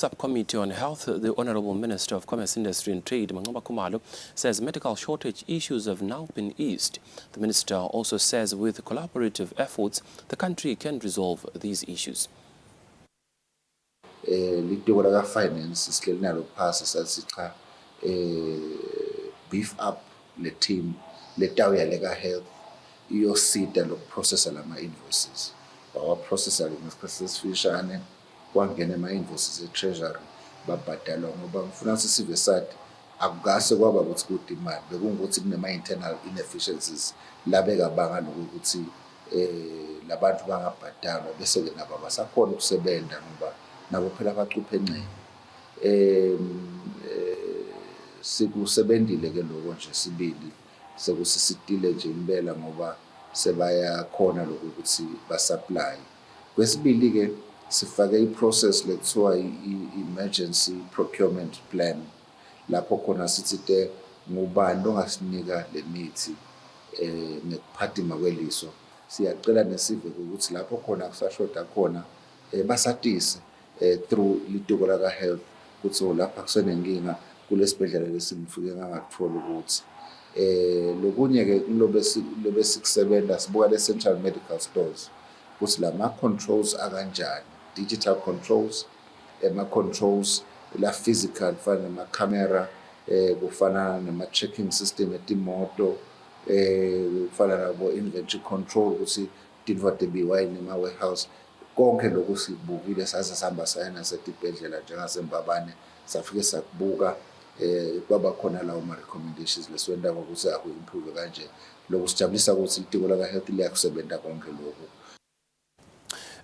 Subcommittee on Health, the Honourable Minister of Commerce, Industry and Trade, Mangoba Kumalo, says medical shortage issues have now been eased. The minister also says with collaborative efforts, the country can resolve these issues. Finance beef up the team, lega health, your seat and process invoices. Our processor in kwangena ama-invoices e-treasury babhadalwa ngoba ngifuna sisive sathi akukase kwaba ukuthi kude imali bekungukuthi kunema-internal inefficiencies labekabanga nokuthi labantu bangabhadalwa bese-ke nabo abasakhona ukusebenza ngoba nabo phela bacuphe encane. Sikusebenzile-ke lokho nje sibili sekusisitile nje impela ngoba sebayakhona lokho ukuthi basupply. Kwesibili-ke sifake i-process lekuthiwa i-emergency procurement plan lapho khona sithi ngubani ongasinika le mithi ngekuphadima kweliso. Siyacela nesive ukuthi lapho khona kusashoda khona basatise through litiko laka-health ukuthi lapha kusenenkinga kulesibhedlela lesimfike ngangakuthola ukuthi lokunye-ke lobe sikusebenza sibuka le-central medical stores ukuthi lama-controls akanjani, digital controls, controls la physical kufana nama-camera, kufana nama-tracking system etimoto, kufana nabo-inventory control ukuthi tinto tebiwayini ema-warehouse. Konke lokhu sikubukile saze sihamba saya nasetibhedlela njengasembabane safike sakubuka kwaba khona lawo ma-recommendations lesiwenda ngokuthi aku-improve kanje. Lokhu sijabulisa ukuthi itiko laka-health liyakusebenza konke lokhu.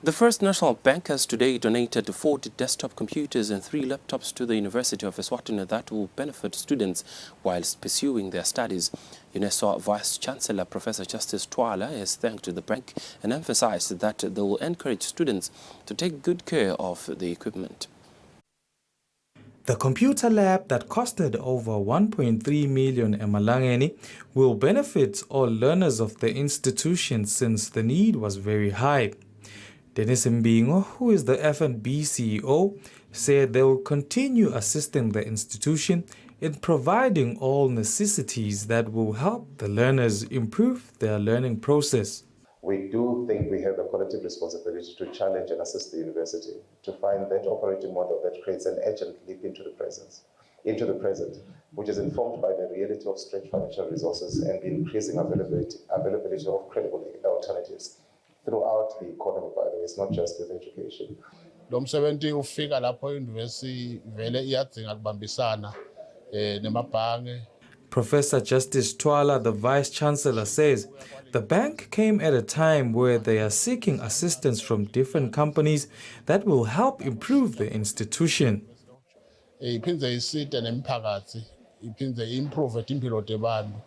The First National Bank has today donated 40 desktop computers and 3 laptops to the University of Eswatini that will benefit students whilst pursuing their studies. UNESCO Vice-Chancellor Professor Justice Twala has thanked the bank and emphasized that they will encourage students to take good care of the equipment. The computer lab that costed over 1.3 million emalangeni will benefit all learners of the institution since the need was very high. Dennis Mbingo, who is the FNB CEO, said they will continue assisting the institution in providing all necessities that will help the learners improve their learning process. We do think we have a collective responsibility to challenge and assist the university to find that operating model that creates an urgent leap into the present, which is informed by the reality of stretched financial resources and the increasing availability of credible alternatives throughout the economy, by the way. It's not just with education. Lo msebenzi ufika lapho university vele iyadzinga kubambisana nemabhange. Professor Justice Twala, the Vice-Chancellor, says the bank came at a time where they are seeking assistance from different companies that will help improve the institution. Iphindze isite nemiphakathi, iphindze improve impilo tebantu.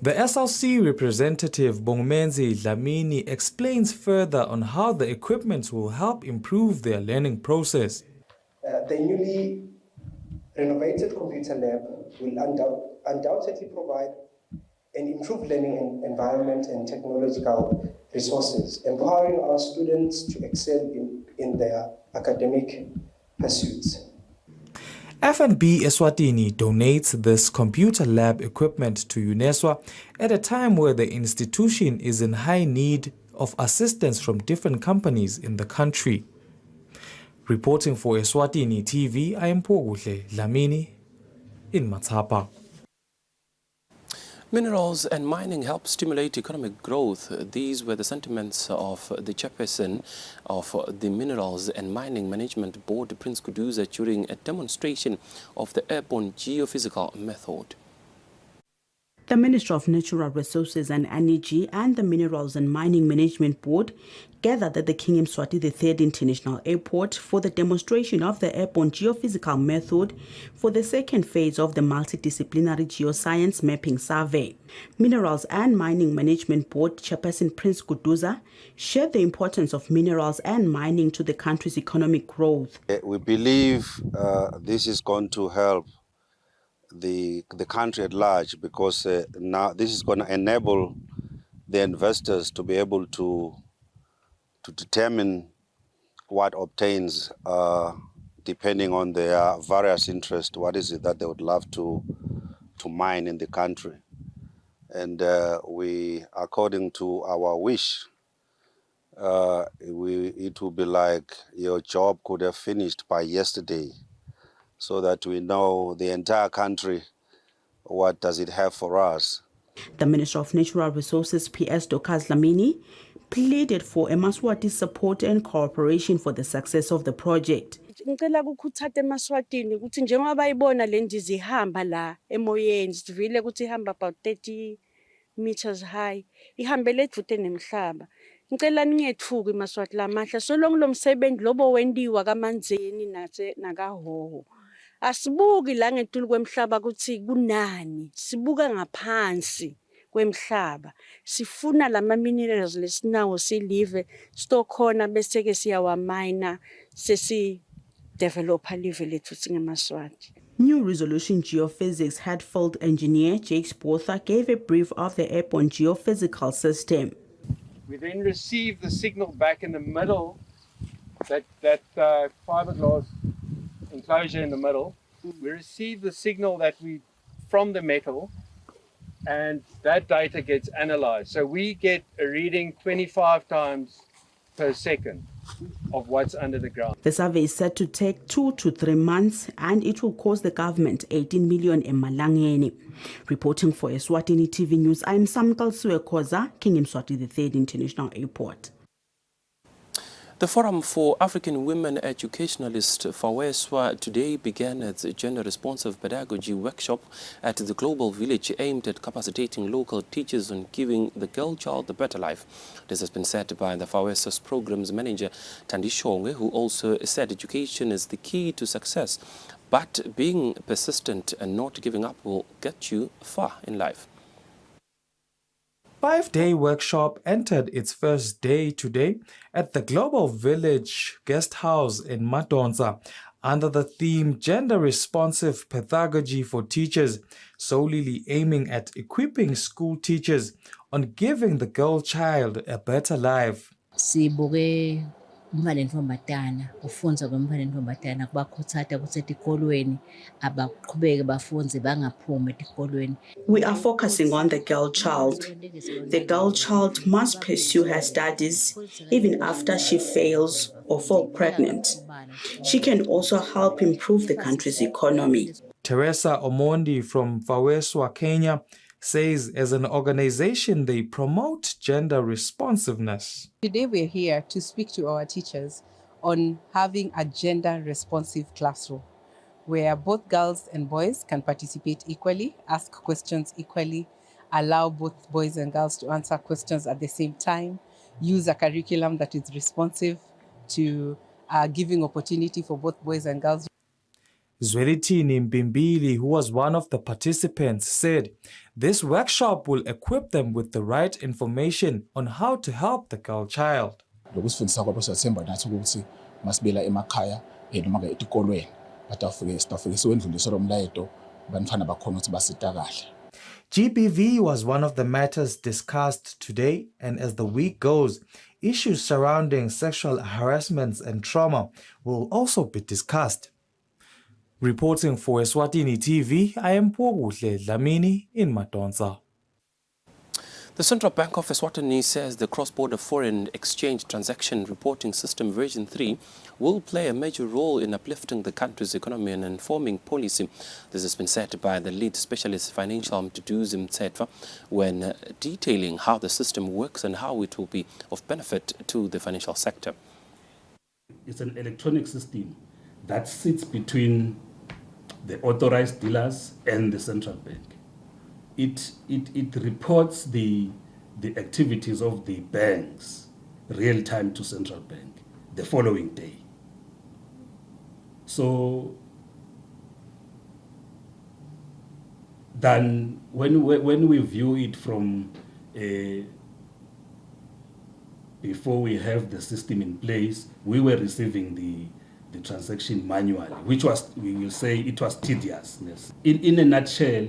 The SLC representative Bongmenzi Dlamini explains further on how the equipment will help improve their learning process. The newly renovated computer lab will undoubtedly provide an improved learning environment and technological resources, empowering our students to excel in their academic pursuits. FNB Eswatini donates this computer lab equipment to UNESCO at a time where the institution is in high need of assistance from different companies in the country. Reporting for Eswatini TV, I am Poguhle Dlamini in Matapa. Minerals and mining help stimulate economic growth. These were the sentiments of the chairperson of the Minerals and Mining Management Board, Prince Kuduza, during a demonstration of the airborne geophysical method. The Ministry of Natural Resources and Energy and the Minerals and Mining Management Board gathered at the King Mswati III International Airport for the demonstration of the airborne geophysical method for the second phase of the multidisciplinary geoscience mapping survey. Minerals and Mining Management Board Chairperson Prince Kuduza shared the importance of minerals and mining to the country's economic growth. We believe this is going to help the country at large, because now this is going to enable the investors to be able to determine what obtains depending on their various interests, what is it that they would love to mine in the country. And we, according to our wish, it will be like your job could have finished by yesterday, so that we know the entire country, what does it have for us. The Minister of Natural Resources, PS Dokas Lamini, pleaded for eMaswati support and cooperation for the success of the project. Ngicela ukukhuthata eMaswatini ukuthi njengoba bayibona le ndiza ihamba la emoyeni sivile ukuthi ihamba about 30 meters high ihambele edvute nemhlaba. Ngicela ningethuki eMaswati lamahla solong lo msebenzi lobo wendiwa kaManzeni nakahoho. Asibuki la ngetulu kwemhlaba ukuthi kunani, sibuka ngaphansi kwemhlaba. Sifuna lama minerals lesinawo silive stokhona bese ke siyawamina sesi developer live lethu singeMaswati. New Resolution Geophysics head field engineer Jakes Botha gave a brief of the airborne geophysical system. We then receive the signal back in the middle, that fiberglass enclosure in the middle. We receive the signal from the metal, and that data gets analyzed. So we get a reading 25 times per second of what's under the ground. The survey is set to take 2 to 3 months, and it will cost the government 18 million emalangeni. Reporting for Eswatini TV News, I'm Samkal Suekoza, King Mswati III International Airport. The Forum for African Women Educationalist FAWESWA today began its gender-responsive pedagogy workshop at the Global Village aimed at capacitating local teachers on giving the girl child a better life. This has been said by the FAWESWA's programs manager Tandi Shonge, who also said education is the key to success, but being persistent and not giving up will get you far in life. 5-day workshop entered its first day today at the Global Village Guest House in Madonza under the theme Gender Responsive Pedagogy for Teachers, solely aiming at equipping school teachers on giving the girl child a better life. Sibuke umfana nentombatana ufunza kwemfana nentombatana kubakhuthatha kusetikolweni abaqhubeke bafunze bangaphumi etikolweni. We are focusing on the girl child. The girl child must pursue her studies even after she fails or falls pregnant. She can also help improve the country's economy. Teresa Omondi from FAWESWA, Kenya, says as an organization they promote gender responsiveness. Today we're here to speak to our teachers on having a gender responsive classroom where both girls and boys can participate equally, ask questions equally, allow both boys and girls to answer questions at the same time, use a curriculum that is responsive to giving opportunity for both boys and girls. Eswatini Mbimbili, who was one of the participants, said this workshop will equip them with the right information on how to help the girl child. GBV was one of the matters discussed today, and as the week goes, issues surrounding sexual harassments and trauma will also be discussed. Reporting for Eswatini TV, I am Poguhle Dlamini in Madonza. The Central Bank of Eswatini says the cross-border foreign exchange transaction reporting system version 3 will play a major role in uplifting the country's economy and informing policy. This has been said by the lead specialist financial Mduduzi Mtsetwa when detailing how the system works and how it will be of benefit to the financial sector. It's an electronic system that sits between the authorized dealers and the central bank. It reports the activities of the banks real time to central bank the following day. So then when we view it from before we have the system in place, we were receiving the transaction manually, which was, we will say, it was tediousness. In a nutshell,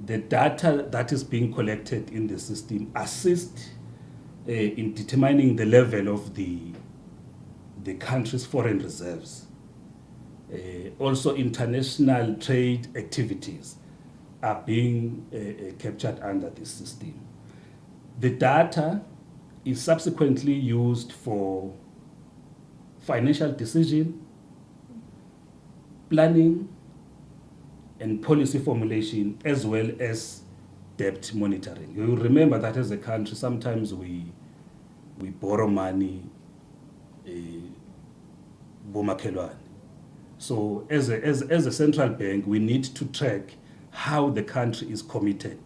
the data that is being collected in the system assists in determining the level of the country's foreign reserves. Also, international trade activities are being captured under this system. The data is subsequently used for financial decision, planning, and policy formulation, as well as debt monitoring. You remember that as a country, sometimes we borrow money, bomakhelwane. So as a central bank, we need to track how the country is committed,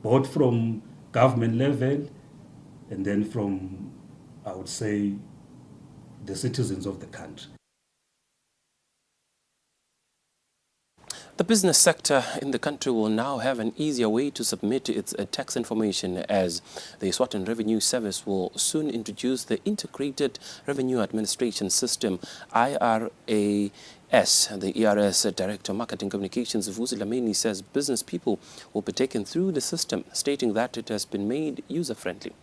both from government level and then from, I would say, the citizens of the country. The business sector in the country will now have an easier way to submit its tax information, as the Eswatini Revenue Service will soon introduce the Integrated Revenue Administration System, IRAS. The ERS Director of Marketing Communications, Vusi Lameni, says business people will be taken through the system, stating that it has been made user-friendly.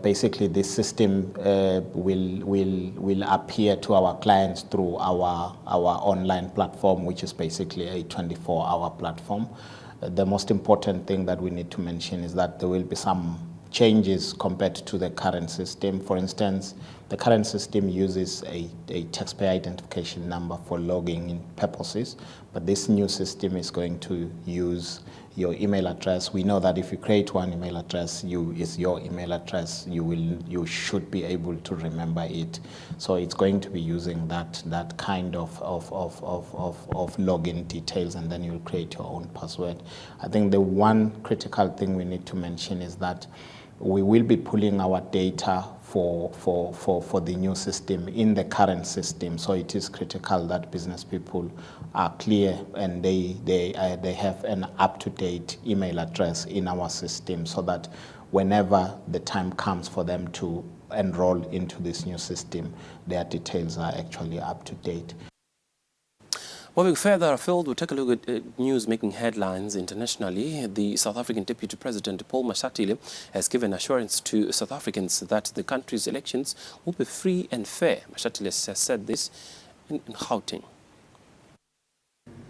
Basically, this system will appear to our clients through our online platform, which is basically a 24-hour platform. The most important thing that we need to mention is that there will be some changes compared to the current system. For instance, the current system uses a taxpayer identification number for logging in purposes, but this new system is going to use your email address. We know that if you create one email address, is your email address. You should be able to remember it. So it's going to be using that kind of login details, and then you'll create your own password. I think the one critical thing we need to mention is that we will be pulling our data for the new system in the current system. So it is critical that business people are clear and they have an up-to-date email address in our system, so that whenever the time comes for them to enroll into this new system, their details are actually up to date. Moving further afield, we'll take a look at news making headlines internationally. The South African Deputy President Paul Mashatile has given assurance to South Africans that the country's elections will be free and fair. Mashatile has said this in Gauteng.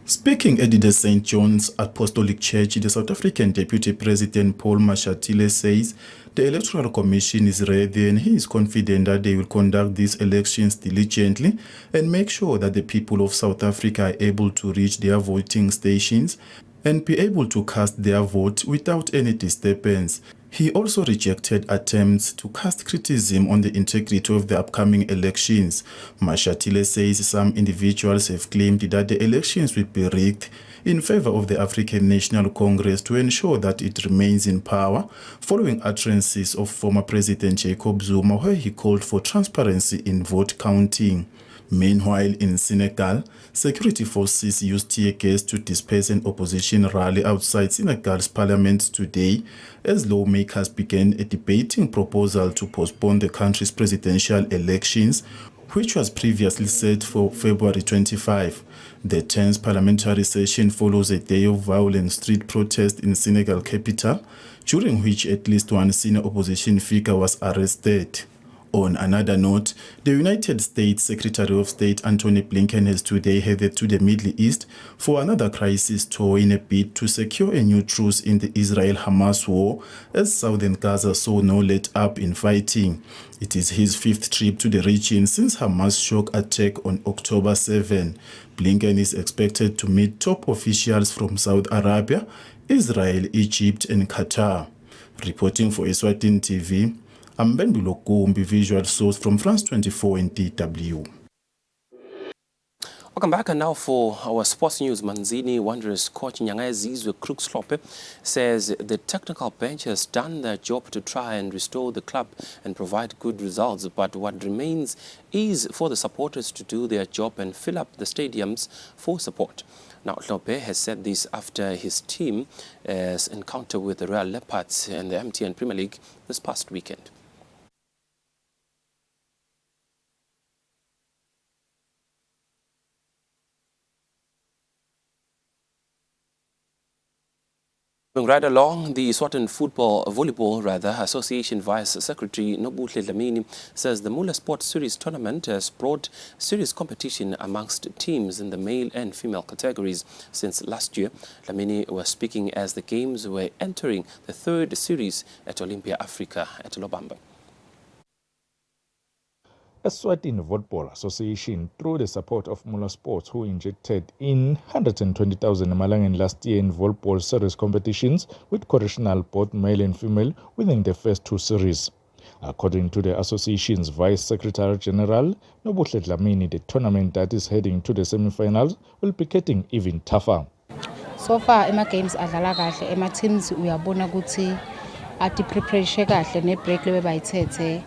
Speaking at the St. John's Apostolic Church, the South African Deputy President Paul Mashatile says the Electoral Commission is ready and he is confident that they will conduct these elections diligently and make sure that the people of South Africa are able to reach their voting stations and be able to cast their vote without any disturbance. He also rejected attempts to cast criticism on the integrity of the upcoming elections. Mashatile says some individuals have claimed that the elections will be rigged in favor of the African National Congress to ensure that it remains in power, following utterances of former President Jacob Zuma, where he called for transparency in vote counting. Meanwhile, in Senegal, security forces used tear gas to disperse an opposition rally outside Senegal's parliament today, as lawmakers began a debating proposal to postpone the country's presidential elections, which was previously set for February 25. The tense parliamentary session follows a day of violent street protest in Senegal capital, during which at least one senior opposition figure was arrested. On another note, the United States Secretary of State Antony Blinken has today headed to the Middle East for another crisis tour in a bid to secure a new truce in the Israel-Hamas war, as southern Gaza saw no let-up in fighting. It is his fifth trip to the region since Hamas' shock attack on October 7. Blinken is expected to meet top officials from Saudi Arabia, Israel, Egypt, and Qatar. Reporting for Eswatini TV, I'm Bendulo Kumbi, visual source from France 24 and DW. Welcome back, and now for our sports news. Manzini Wanderers coach Nyangazizwe Krukslope says the technical bench has done their job to try and restore the club and provide good results, but what remains is for the supporters to do their job and fill up the stadiums for support. Now, Lope has said this after his team's encounter with the Royal Leopards in the MTN Premier League this past weekend. Moving right along, the Eswatini Volleyball Association Vice Secretary Nobuhle Dlamini says the Mula Sports Series tournament has brought serious competition amongst teams in the male and female categories since last year. Dlamini was speaking as the games were entering the third series at Olympia Africa at Lobamba. Eswatini Volleyball Association, through the support of Mula Sports, who injected in 120,000 Malawian last year in volleyball series competitions with correctional both male and female within the first two series. According to the association's Vice Secretary General, Nobuhle Dlamini, the tournament that is heading to the semi-finals will be getting even tougher. So far, Emma games adlala kahle, Emma teams uyabona ukuthi ati prepare kahle ne break lewe bayithethe.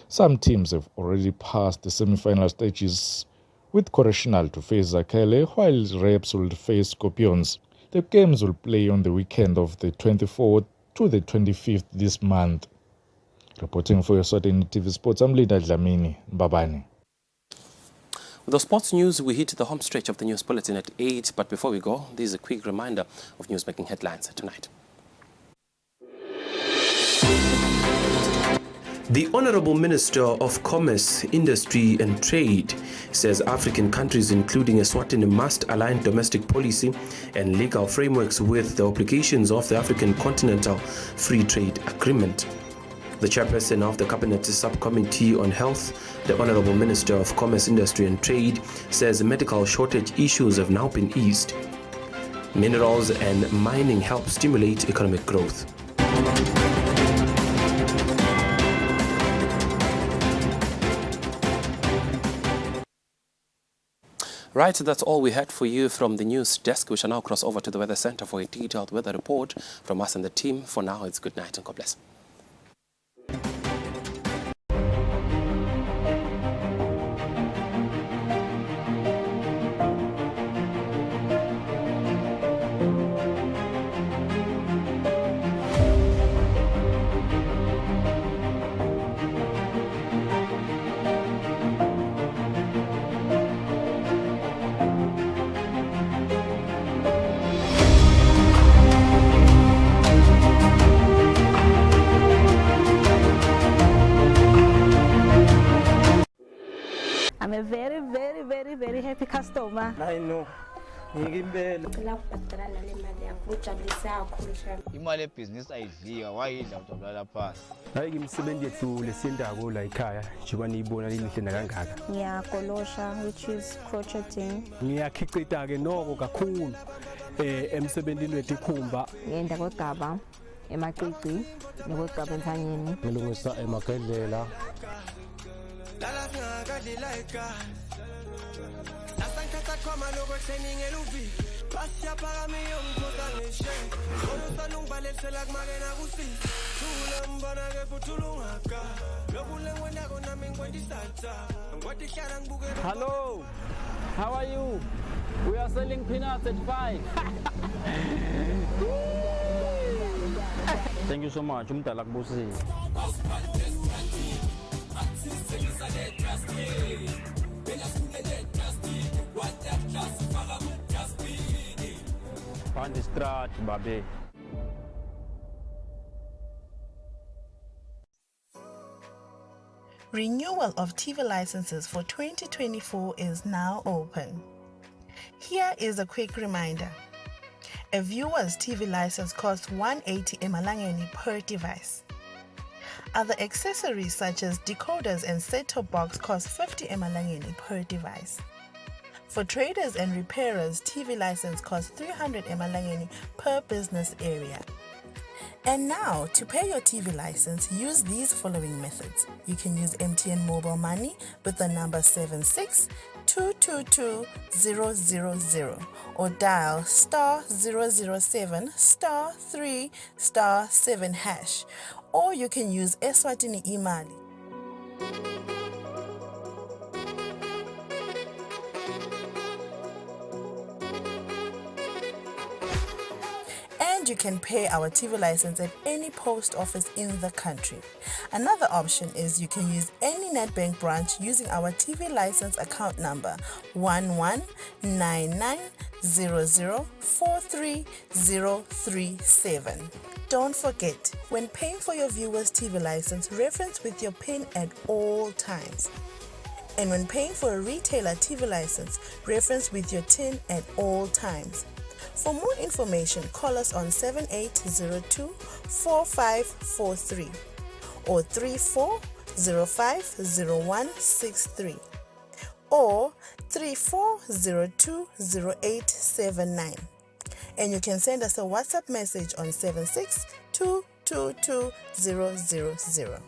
Some teams have already passed the semi-final stages with correctional to face Zakele, while Reps will face Scorpions. The games will play on the weekend of the 24th to the 25th this month. Reporting for Eswatini TV Sports, I'm Leader Dlamini Mbabane. With the sports news, we hit the home stretch of the news bulletin at 8. But before we go, this is a quick reminder of newsmaking headlines tonight. The Honorable Minister of Commerce, Industry and Trade says African countries, including Eswatini, must align domestic policy and legal frameworks with the obligations of the African Continental Free Trade Agreement. The chairperson of the Cabinet Subcommittee on Health, the Honorable Minister of Commerce, Industry and Trade, says medical shortage issues have now been eased. Minerals and mining help stimulate economic growth. Right, that's all we had for you from the news desk. We shall now cross over to the Weather Center for a detailed weather report from us and the team. For now, it's good night and God bless. I'm a very happy customer. I know. Imali ebhizinisi ayidliwa wayidla utolala phansi. Hayi ngimsebenzi yethu lesindako la ekhaya njengoba niyibona linihle kangaka. Ngiyakolosha, which is crocheting. Ngiyakhicita ke noko kakhulu emsebenzini wethu ikhumba. Ngenda kodaba emacici nokodaba ensanyeni. Ngilungisa emagedlela. Hello, how are you? We are selling peanuts at 5. Thank you so much. Renewal of TV licenses for 2024 is now open. Here is a quick reminder. A viewer's TV license costs 180 emalangeni per device. Other accessories such as decoders and set-top box cost 50 emalangeni per device. For traders and repairers, TV license costs 300 emalangeni per business area. And now, to pay your TV license, use these following methods. You can use MTN Mobile Money with the number 762222000 or dial *007 *3 *7#, or you can use Eswatini Imali. And you can pay our TV license at any post office in the country. Another option is you can use any Nedbank branch using our TV license account number 1199004337. Don't forget, when paying for your viewer's TV license, reference with your PIN at all times. And when paying for a retailer TV license, reference with your TIN at all times. For more information, call us on 7802-4543 or 34050163 or 34020879. And you can send us a WhatsApp message on 762222000.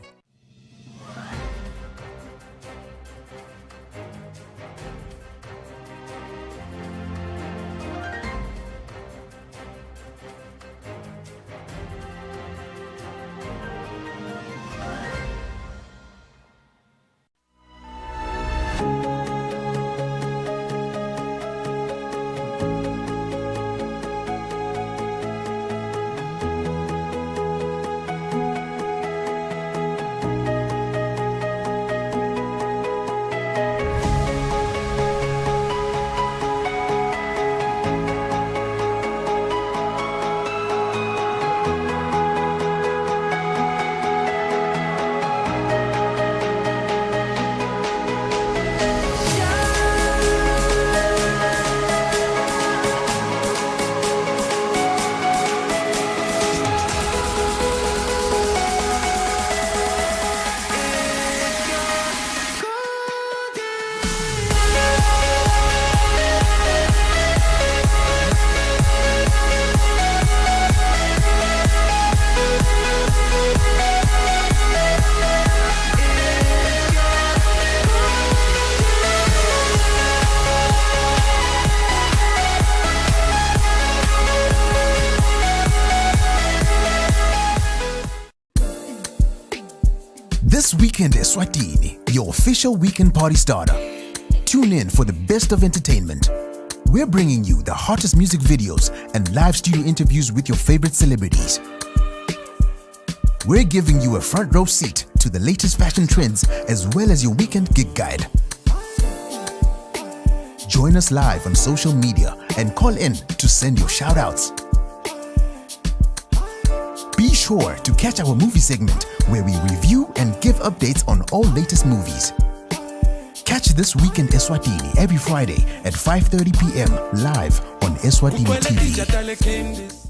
This weekend is Eswatini, your official weekend party starter. Tune in for the best of entertainment. We're bringing you the hottest music videos and live studio interviews with your favorite celebrities. We're giving you a front row seat to the latest fashion trends as well as your weekend gig guide. Join us live on social media and call in to send your shout-outs. Be sure to catch our movie segment where we review and give updates on all latest movies. Catch This Weekend Eswatini every Friday at 5:30 p.m. live on Eswatini TV.